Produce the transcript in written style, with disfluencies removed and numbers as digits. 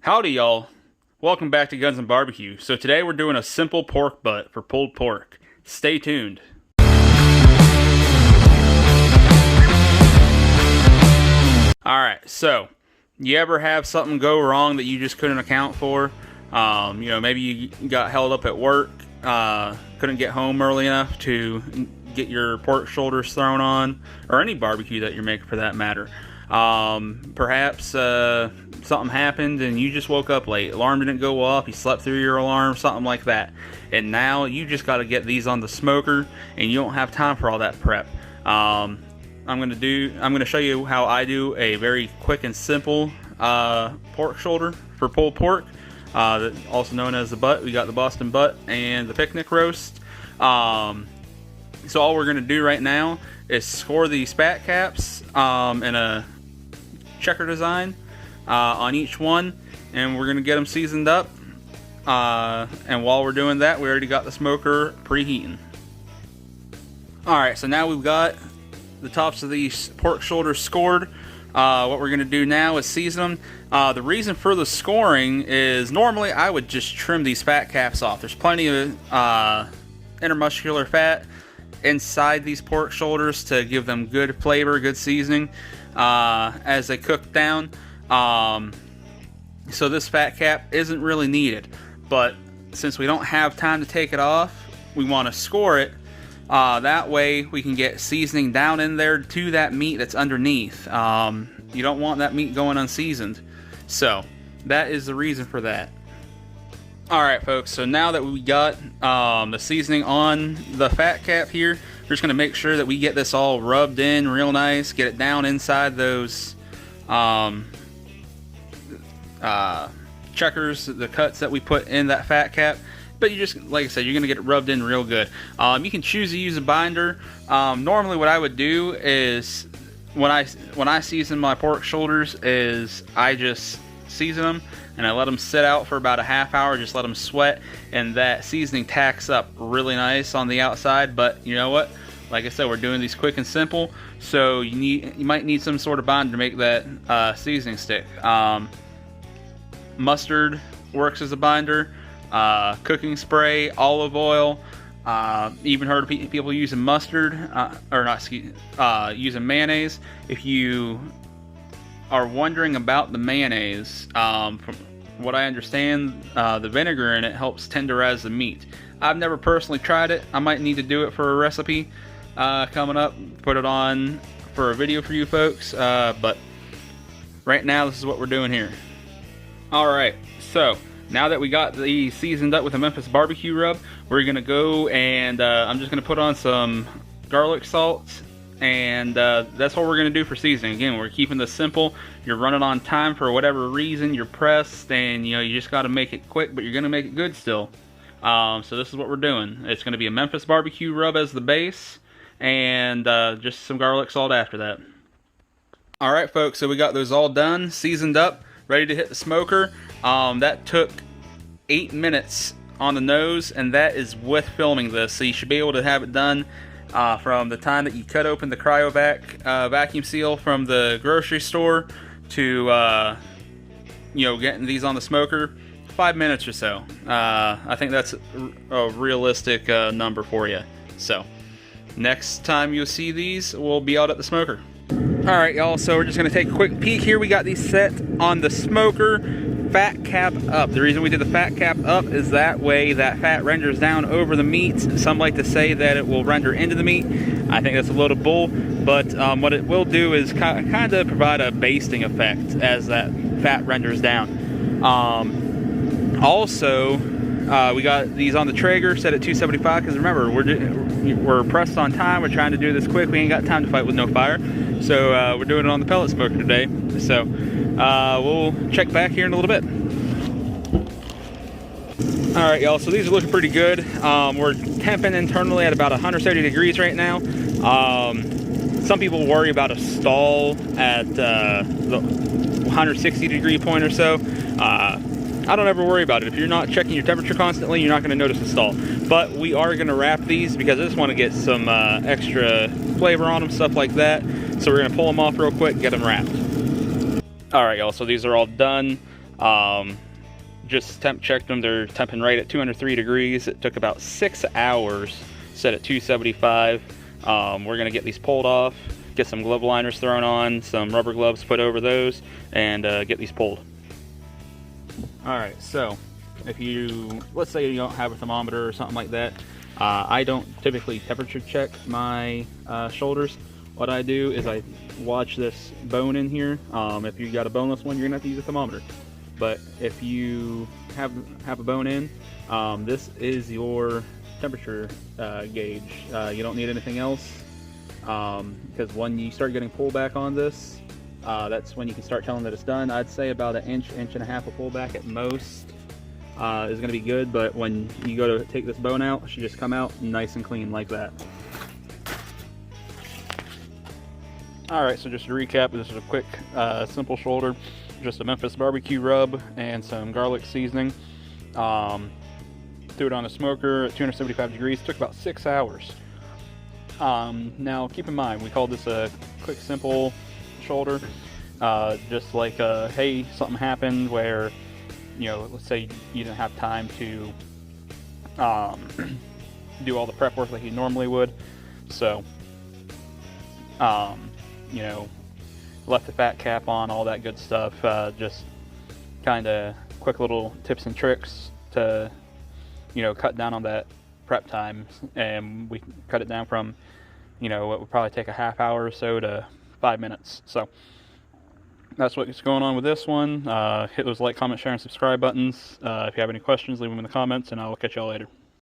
Howdy, y'all. Welcome back to Guns and Barbecue. So today we're doing a simple pork butt for pulled pork. Stay tuned. Alright, so you ever have something go wrong that you just couldn't account for? Maybe you got held up at work, couldn't get home early enough to get your pork shoulders thrown on, or any barbecue that you're making for that matter. Perhaps something happened and you just woke up late. Alarm didn't go off, you slept through your alarm, something like that. And now you just got to get these on the smoker and you don't have time for all that prep. I'm going to show you how I do a very quick and simple pork shoulder for pulled pork, also known as the butt. We got the Boston butt and the picnic roast. So all we're going to do right now is score the spat caps in a checker design on each one, and we're going to get them seasoned up. And while we're doing that, we already got the smoker preheating. Alright, so now we've got the tops of these pork shoulders scored. What we're going to do now is season them. The reason for the scoring is normally I would just trim these fat caps off. There's plenty of intermuscular fat inside these pork shoulders to give them good flavor, good seasoning as they cook down. So this fat cap isn't really needed, but since we don't have time to take it off, we want to score it. That way we can get seasoning down in there to that meat that's underneath. You don't want that meat going unseasoned. So that is the reason for that. Alright folks, so now that we got the seasoning on the fat cap here, we're just going to make sure that we get this all rubbed in real nice, get it down inside those checkers, the cuts that we put in that fat cap. But you just, like I said, you're going to get it rubbed in real good. You can choose to use a binder. Normally what I would do is, when I season my pork shoulders, is I just season them and I let them sit out for about a half hour, just let them sweat, and that seasoning tacks up really nice on the outside. But you know what? Like I said, we're doing these quick and simple, so you might need some sort of binder to make that seasoning stick. Mustard works as a binder. Cooking spray, olive oil, even heard of people using mustard, using mayonnaise. If you are wondering about the mayonnaise, from what I understand, the vinegar in it helps tenderize the meat. I've never personally tried it. I might need to do it for a recipe coming up, put it on for a video for you folks, but right now this is what we're doing here. Alright, so now that we got these seasoned up with a Memphis barbecue rub, we're going to go and I'm just going to put on some garlic salt, and that's what we're going to do for seasoning. Again, we're keeping this simple. You're running on time for whatever reason, you're pressed, and you just got to make it quick, but you're going to make it good still. So this is what we're doing. It's going to be a Memphis barbecue rub as the base, and just some garlic salt after that. Alright folks, so we got those all done, seasoned up, ready to hit the smoker. That took 8 minutes on the nose, and that is with filming this, so you should be able to have it done from the time that you cut open the Cryovac vacuum seal from the grocery store to getting these on the smoker. 5 minutes or so. I think that's a realistic number for you. So next time you'll see these, we'll be out at the smoker. Alright y'all, so we're just going to take a quick peek here. We got these set on the smoker, fat cap up. The reason we did the fat cap up is that way that fat renders down over the meat. Some like to say that it will render into the meat. I think that's a load of bull, but what it will do is kind of provide a basting effect as that fat renders down. Also, we got these on the Traeger set at 275, because remember, we're pressed on time. We're trying to do this quick. We ain't got time to fight with no fire. So we're doing it on the pellet smoker today. So we'll check back here in a little bit. Alright y'all, so these are looking pretty good. We're temping internally at about 170 degrees right now. Some people worry about a stall at the 160 degree point or so. I don't ever worry about it. If you're not checking your temperature constantly, you're not going to notice a stall. But we are going to wrap these because I just want to get some extra flavor on them, stuff like that. So we're going to pull them off real quick, get them wrapped. Alright y'all, so these are all done. Just temp checked them. They're temping right at 203 degrees. It took about 6 hours, set at 275. We're gonna get these pulled off, get some glove liners thrown on, some rubber gloves put over those, and get these pulled. Alright, so if you, let's say you don't have a thermometer or something like that, I don't typically temperature check my shoulders. What I do is I watch this bone in here. If you got a boneless one, you're gonna have to use a thermometer. But if you have a bone in, this is your temperature gauge. You don't need anything else, because when you start getting pullback on this, that's when you can start telling that it's done. I'd say about an inch and a half of pullback at most is going to be good, but when you go to take this bone out, it should just come out nice and clean like that. Alright, so just to recap, this is a quick, simple shoulder. Just a Memphis barbecue rub and some garlic seasoning. Threw it on a smoker at 275 degrees. Took about 6 hours. Now keep in mind, we called this a quick, simple shoulder. Just like, hey, something happened where, you know, let's say you didn't have time to do all the prep work like you normally would. So, you know, left the fat cap on, all that good stuff. Just kind of quick little tips and tricks to, you know, cut down on that prep time. And we cut it down from, you know, it would probably take a half hour or so to 5 minutes. So that's what's going on with this one. Hit those like, comment, share, and subscribe buttons. If you have any questions, leave them in the comments, and I'll catch y'all later.